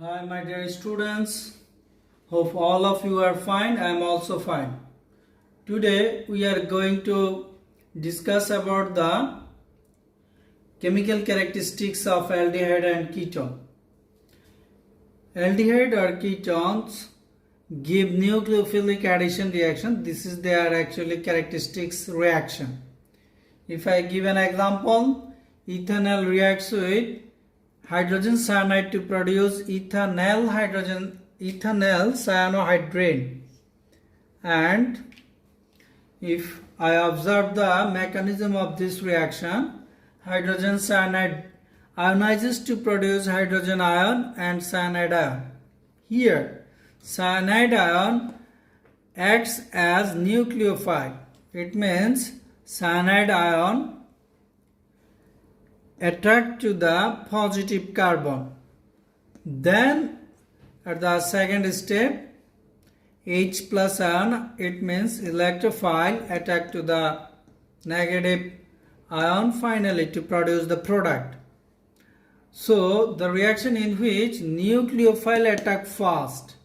Hi, my dear students. Hope all of you are fine. I am also fine. Today we are going to discuss about the chemical characteristics of aldehyde and ketone. Aldehyde or ketones give nucleophilic addition reaction. This is their actually characteristics reaction. If I give an example, ethanol reacts with hydrogen cyanide to produce ethanol cyanohydrine. And if I observe the mechanism of this reaction, hydrogen cyanide ionizes to produce hydrogen ion and cyanide ion. Here, cyanide ion acts as nucleophile. It means cyanide ion attract to the positive carbon. Then at the second step, H plus ion, it means electrophile attack to the negative ion finally to produce the product. So the reaction in which nucleophile attack first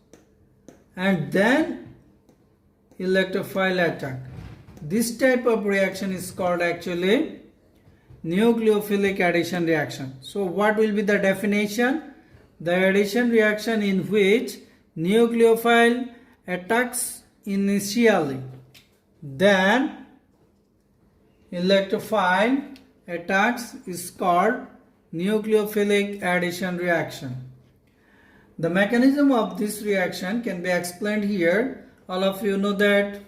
and then electrophile attack. This type of reaction is called actually nucleophilic addition reaction. So what will be the definition? The addition reaction in which nucleophile attacks initially, then electrophile attacks is called nucleophilic addition reaction. The mechanism of this reaction can be explained here. All of you know that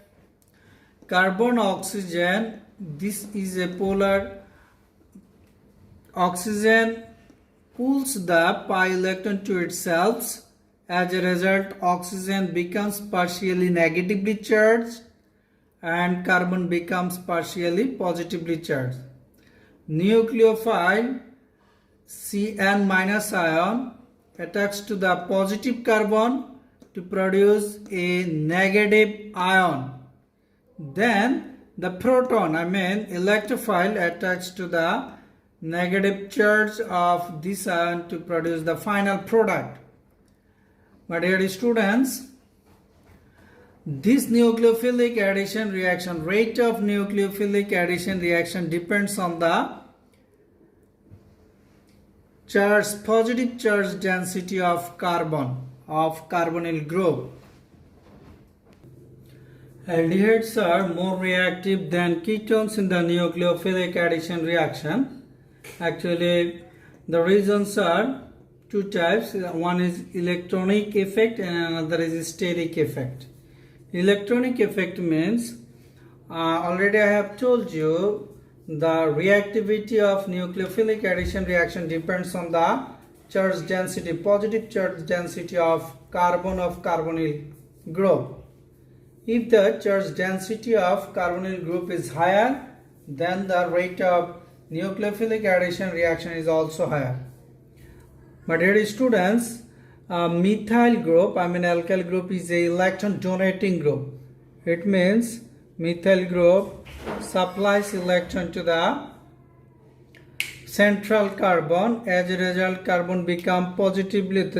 carbon oxygen, this is a polar. Oxygen pulls the pi electron to itself. As a result, oxygen becomes partially negatively charged and carbon becomes partially positively charged. Nucleophile Cn minus ion attacks to the positive carbon to produce a negative ion. Then the proton, electrophile, attacks to the negative charge of this ion to produce the final product. My dear students, this nucleophilic addition reaction, rate of nucleophilic addition reaction depends on the positive charge density of carbon, of carbonyl group. Aldehydes are more reactive than ketones in the nucleophilic addition reaction. Actually, the reasons are two types. One is electronic effect and another is steric effect. Electronic effect means, already I have told you, the reactivity of nucleophilic addition reaction depends on the charge density, positive charge density of carbonyl group. If the charge density of carbonyl group is higher, then the rate of nucleophilic addition reaction is also higher. My dear students, methyl group, alkyl group is a electron donating group. It means methyl group supplies electron to the central carbon. As a result, carbon become positively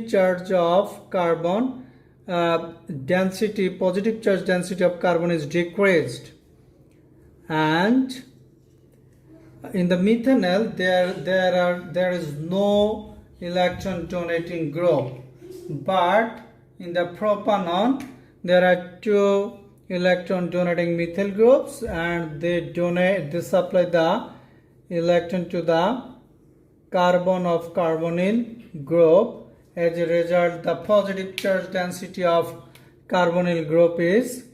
charged of carbon. Positive charge density of carbon is decreased. And in the methanol, there is no electron donating group, but in the propanol there are two electron donating methyl groups, and they supply the electron to the carbon of carbonyl group. As a result, the positive charge density of carbonyl group is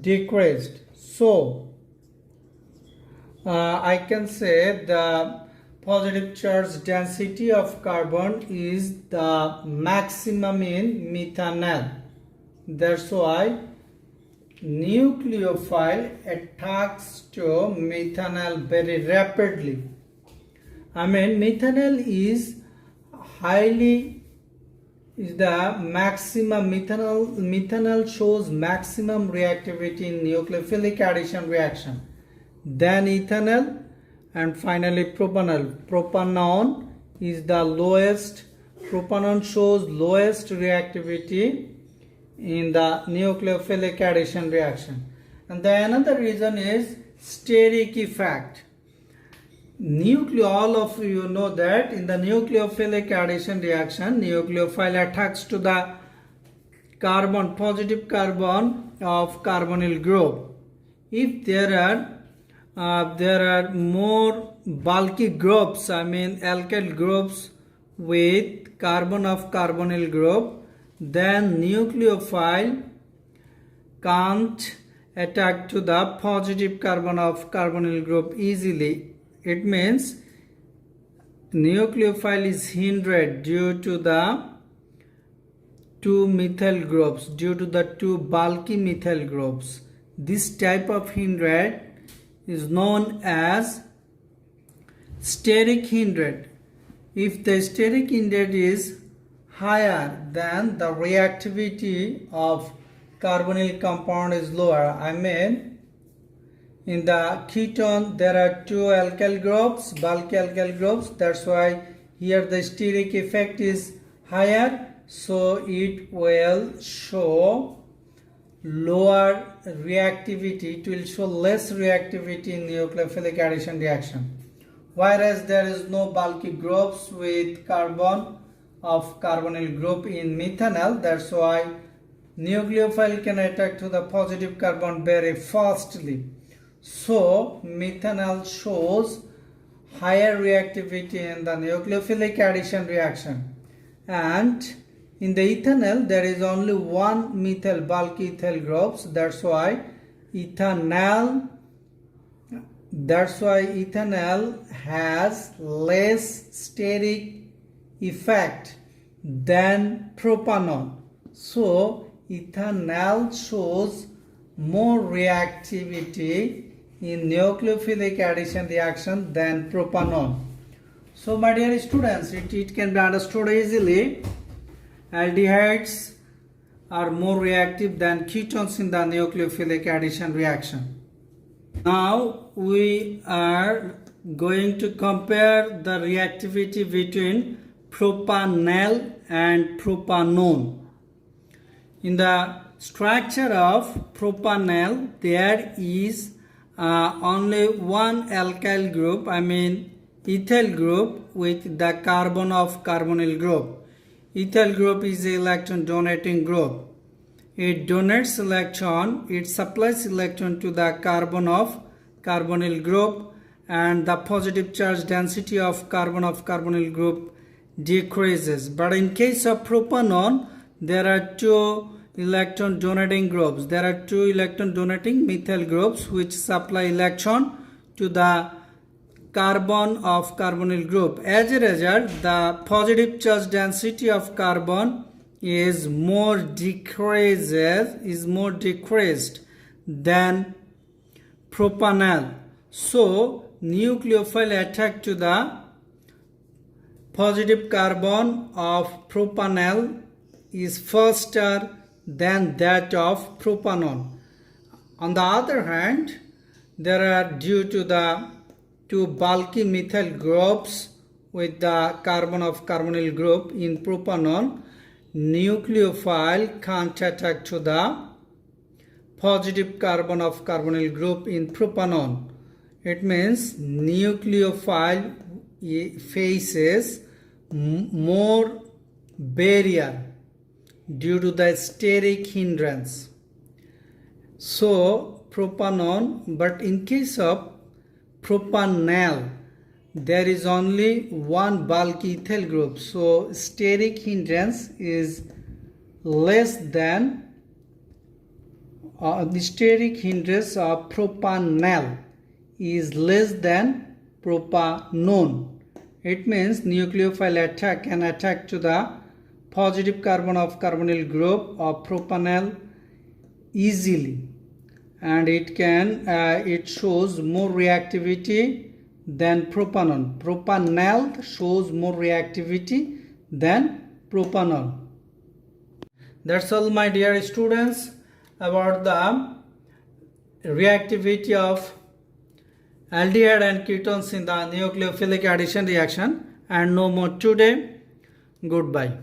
decreased. So I can say the positive charge density of carbon is the maximum in methanol. That's why nucleophile attacks to methanol very rapidly. Methanol is the maximum. Methanol shows maximum reactivity in nucleophilic addition reaction. Then ethanol and finally propanol. Propanone is the lowest. Propanone shows lowest reactivity in the nucleophilic addition reaction. And the another reason is steric effect. All of you know that in the nucleophilic addition reaction, nucleophile attacks to the carbon, positive carbon of carbonyl group. If there are more bulky groups, alkyl groups with carbon of carbonyl group, then nucleophile can't attack to the positive carbon of carbonyl group easily. It means nucleophile is hindered due to the two methyl groups, due to the two bulky methyl groups. This type of hindrance is known as steric hindrance. If the steric hindrance is higher, then the reactivity of carbonyl compound is lower. In the ketone there are two alkyl groups, bulky alkyl groups. That's why here the steric effect is higher, so it will show lower reactivity. It will show less reactivity in nucleophilic addition reaction. Whereas there is no bulky groups with carbon of carbonyl group in methanol, that's why nucleophile can attack to the positive carbon very fastly. So methanol shows higher reactivity in the nucleophilic addition reaction, and in the ethanol there is only one methyl bulky ethyl groups. That's why ethanol has less steric effect than propanone. So ethanol shows more reactivity in nucleophilic addition reaction than propanone. So my dear students, it can be understood easily. Aldehydes are more reactive than ketones in the nucleophilic addition reaction. Now we are going to compare the reactivity between propanol and propanone. In the structure of propanol, there is only one alkyl group, ethyl group with the carbon of carbonyl group. Ethyl group is an electron donating group. It donates electron, it supplies electron to the carbon of carbonyl group, and the positive charge density of carbonyl group decreases. But in case of propanone, there are two electron donating groups. There are two electron donating methyl groups which supply electron to the carbon of carbonyl group. As a result, the positive charge density of carbon is more decreased than propanol. So nucleophile attack to the positive carbon of propanol is faster than that of propanone. On the other hand, there are, due to the two bulky methyl groups with the carbon of carbonyl group in propanone, nucleophile can't attack to the positive carbon of carbonyl group in propanone. It means nucleophile faces more barrier due to the steric hindrance. So propanone, but in case of propanol, there is only one bulky ethyl group, so steric hindrance is less than the steric hindrance of propanol is less than propanone. It means nucleophile can attack to the positive carbon of carbonyl group of propanol easily, and it shows more reactivity than propanone. Propanol shows more reactivity than propanol. That's all, my dear students, about the reactivity of aldehyde and ketones in the nucleophilic addition reaction. and no more today. Goodbye.